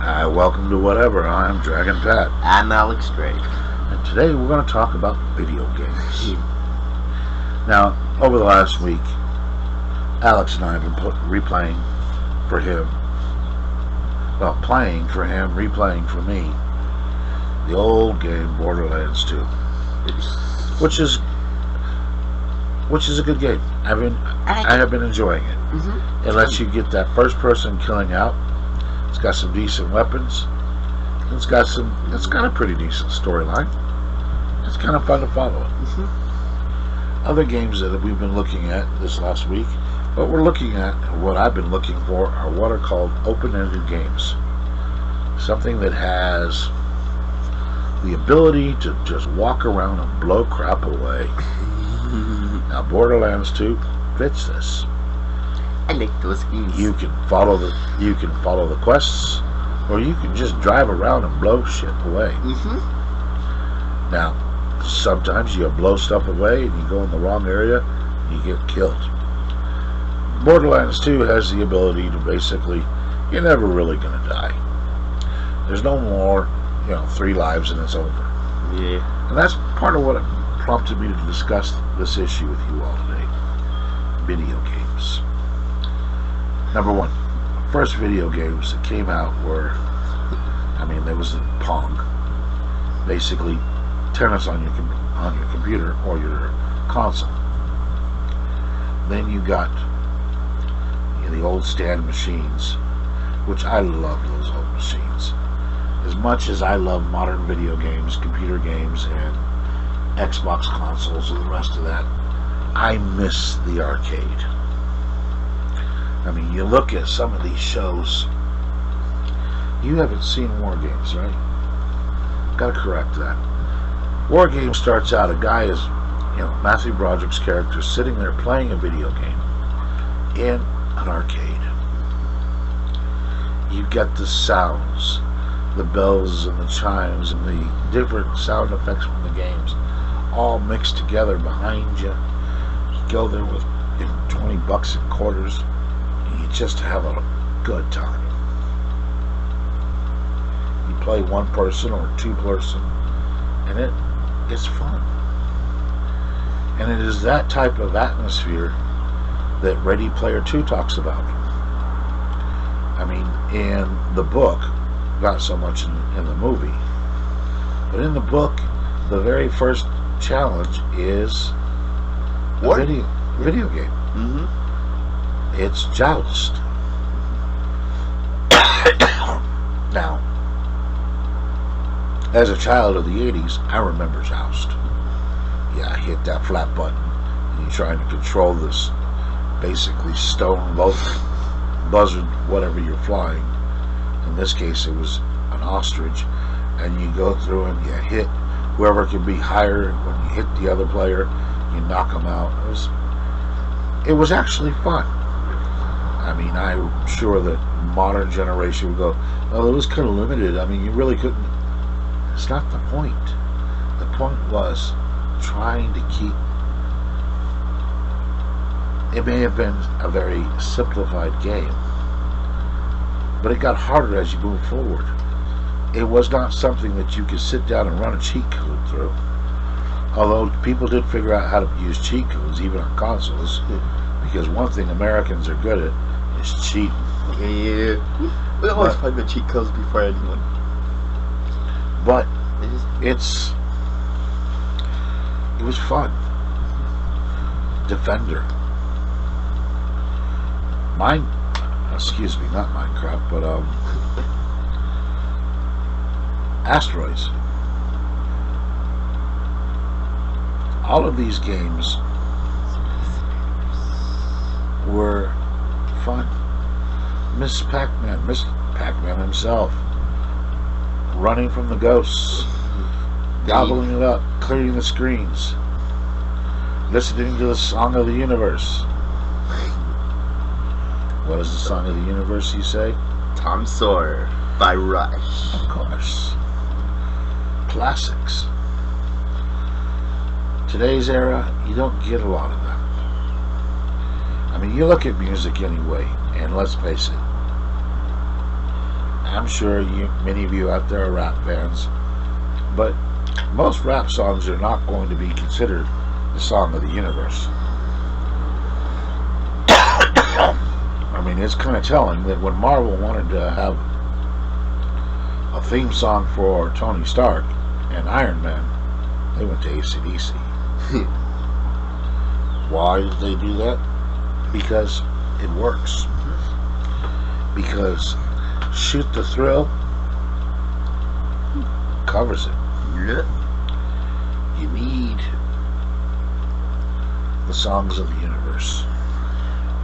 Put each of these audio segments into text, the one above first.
Welcome to Whatever. I'm Dragon Pat. I'm Alex Drake. And today we're going to talk about video games. Now, over the last week, Alex and I have been replaying for him. Well, playing for him, replaying for me, the old game Borderlands 2. Which is a good game. I have been enjoying it. Mm-hmm. It lets you get that first person killing out. It's got some decent weapons. It's got a pretty decent storyline. It's kind of fun to follow. Mm-hmm. Other games that we've been looking at this last week, what we're looking at, and what I've been looking for, are what are called open-ended games. Something that has the ability to just walk around and blow crap away. Now, Borderlands 2 fits this. I like those games. You can follow the quests, or you can just drive around and blow shit away. Mm-hmm. Now, sometimes you blow stuff away and you go in the wrong area and you get killed. Borderlands 2 has the ability to basically, you're never really gonna die. There's no more, 3 lives and it's over. Yeah. And that's part of what prompted me to discuss this issue with you all today. Video games. Number one, first video games that came out were, there was Pong. Basically, tennis on your computer or your console. Then you got the old stand machines, which I love those old machines. As much as I love modern video games, computer games, and Xbox consoles and the rest of that, I miss the arcade. You look at some of these shows, you haven't seen War Games, right? Gotta correct that. War Games starts out, a guy is, Matthew Broderick's character sitting there playing a video game in an arcade. You get the sounds, the bells and the chimes and the different sound effects from the games all mixed together behind you. You go there with $20 in quarters and you just have a good time. You play one person or two person and it's fun. And it is that type of atmosphere that Ready Player 2 talks about. In the book, not so much in the movie, but in the book, the very first challenge is a video game. Mm-hmm. It's Joust. Now, as a child of the 80s, I remember Joust. Yeah, hit that flat button and you're trying to control this basically stone buzzard, whatever you're flying. In this case, it was an ostrich, and you go through and you hit whoever can be higher. When you hit the other player, you knock them out. It was actually fun. I'm sure that modern generation would go, "Oh, it was kind of limited." You really couldn't. It's not the point. The point was trying to keep. It may have been a very simplified game, but it got harder as you moved forward. It was not something that you could sit down and run a cheat code through. Although people did figure out how to use cheat codes even on consoles, because one thing Americans are good at is cheating. Yeah. We always find the cheat codes before anyone. But it was fun. Defender. Not Minecraft, but Asteroids. All of these games were fun. Mr. Pac-Man himself, running from the ghosts, gobbling it up, clearing the screens, listening to the song of the universe. What is the song of the universe, you say? Tom Sawyer by Rush. Of course. Classics. Today's era, you don't get a lot of that. You look at music anyway, and let's face it, I'm sure many of you out there are rap fans, but most rap songs are not going to be considered the song of the universe. I mean, it's kind of telling that when Marvel wanted to have a theme song for Tony Stark and Iron Man, they went to AC/DC. Why did they do that? Because it works. Because Shoot the Thrill covers it. Yeah. You need the songs of the universe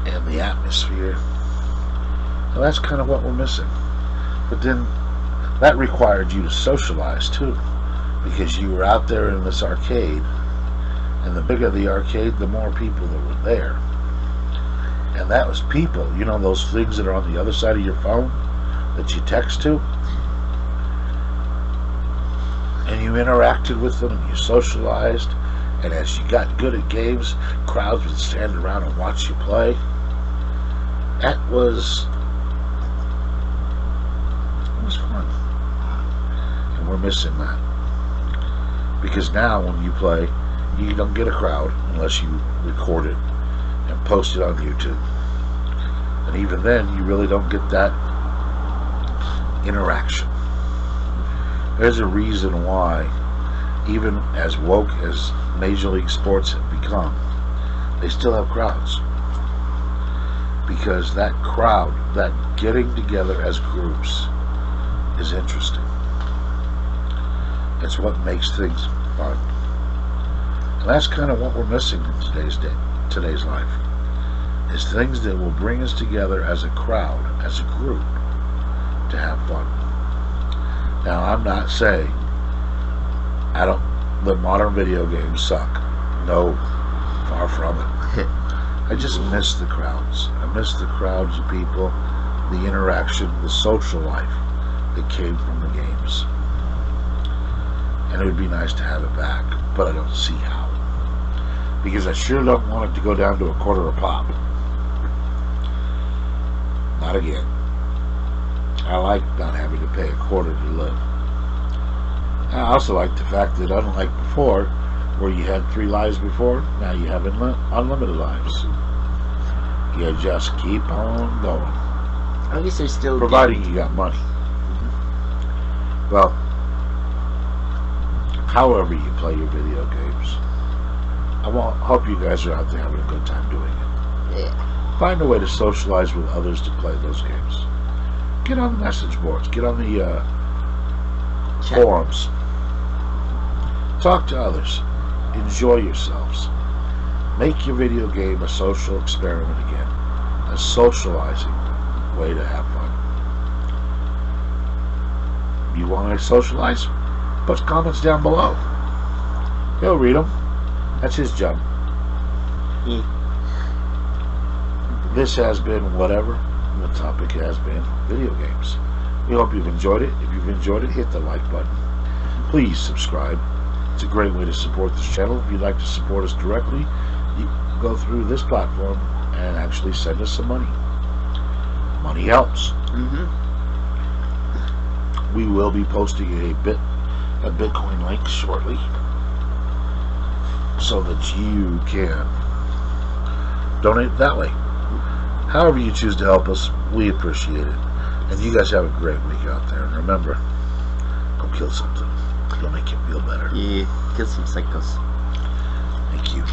and the atmosphere. Well, that's kind of what we're missing. But then that required you to socialize too, because you were out there in this arcade, and the bigger the arcade, the more people that were there. And that was people, you know, those things that are on the other side of your phone that you text to, and you interacted with them and you socialized, and as you got good at games, crowds would stand around and watch you play. It was fun. And we're missing that. Because now when you play, you don't get a crowd unless you record it and post it on YouTube. And even then, you really don't get that interaction. There's a reason why, even as woke as Major League Sports have become, they still have crowds. Because that crowd, that getting together as groups, is interesting. It's what makes things fun. And that's kind of what we're missing in today's life. Is things that will bring us together as a crowd, as a group, to have fun. Now, I'm not saying the modern video games suck. No, far from it. I just miss the crowds. I miss the crowds of people, the interaction, the social life that came from the games. And it would be nice to have it back, but I don't see how. Because I sure don't want it to go down to a quarter a pop. Not again. I like not having to pay a quarter to live. I also like the fact that, unlike before, where you had 3 lives before, now you have unlimited lives. You just keep on going. At least there's still providing you got money. Well, however you play your video games, I hope you guys are out there having a good time doing it. Yeah. Find a way to socialize with others to play those games. Get on the message boards. Get on the forums. Talk to others. Enjoy yourselves. Make your video game a social experiment again. A socializing way to have fun. You want to socialize? Put comments down below. He'll read them. That's his job. Yeah. This has been whatever the topic has been, video games. We hope you've enjoyed it. If you've enjoyed it, hit the like button. Please subscribe. It's a great way to support this channel. If you'd like to support us directly, you can go through this platform and actually send us some money. Money helps. We will be posting a Bitcoin link shortly so that you can donate that way. However you choose to help us, we appreciate it. And you guys have a great week out there. And remember, go kill something. It'll make you feel better. Yeah, kill some psychos. Thank you.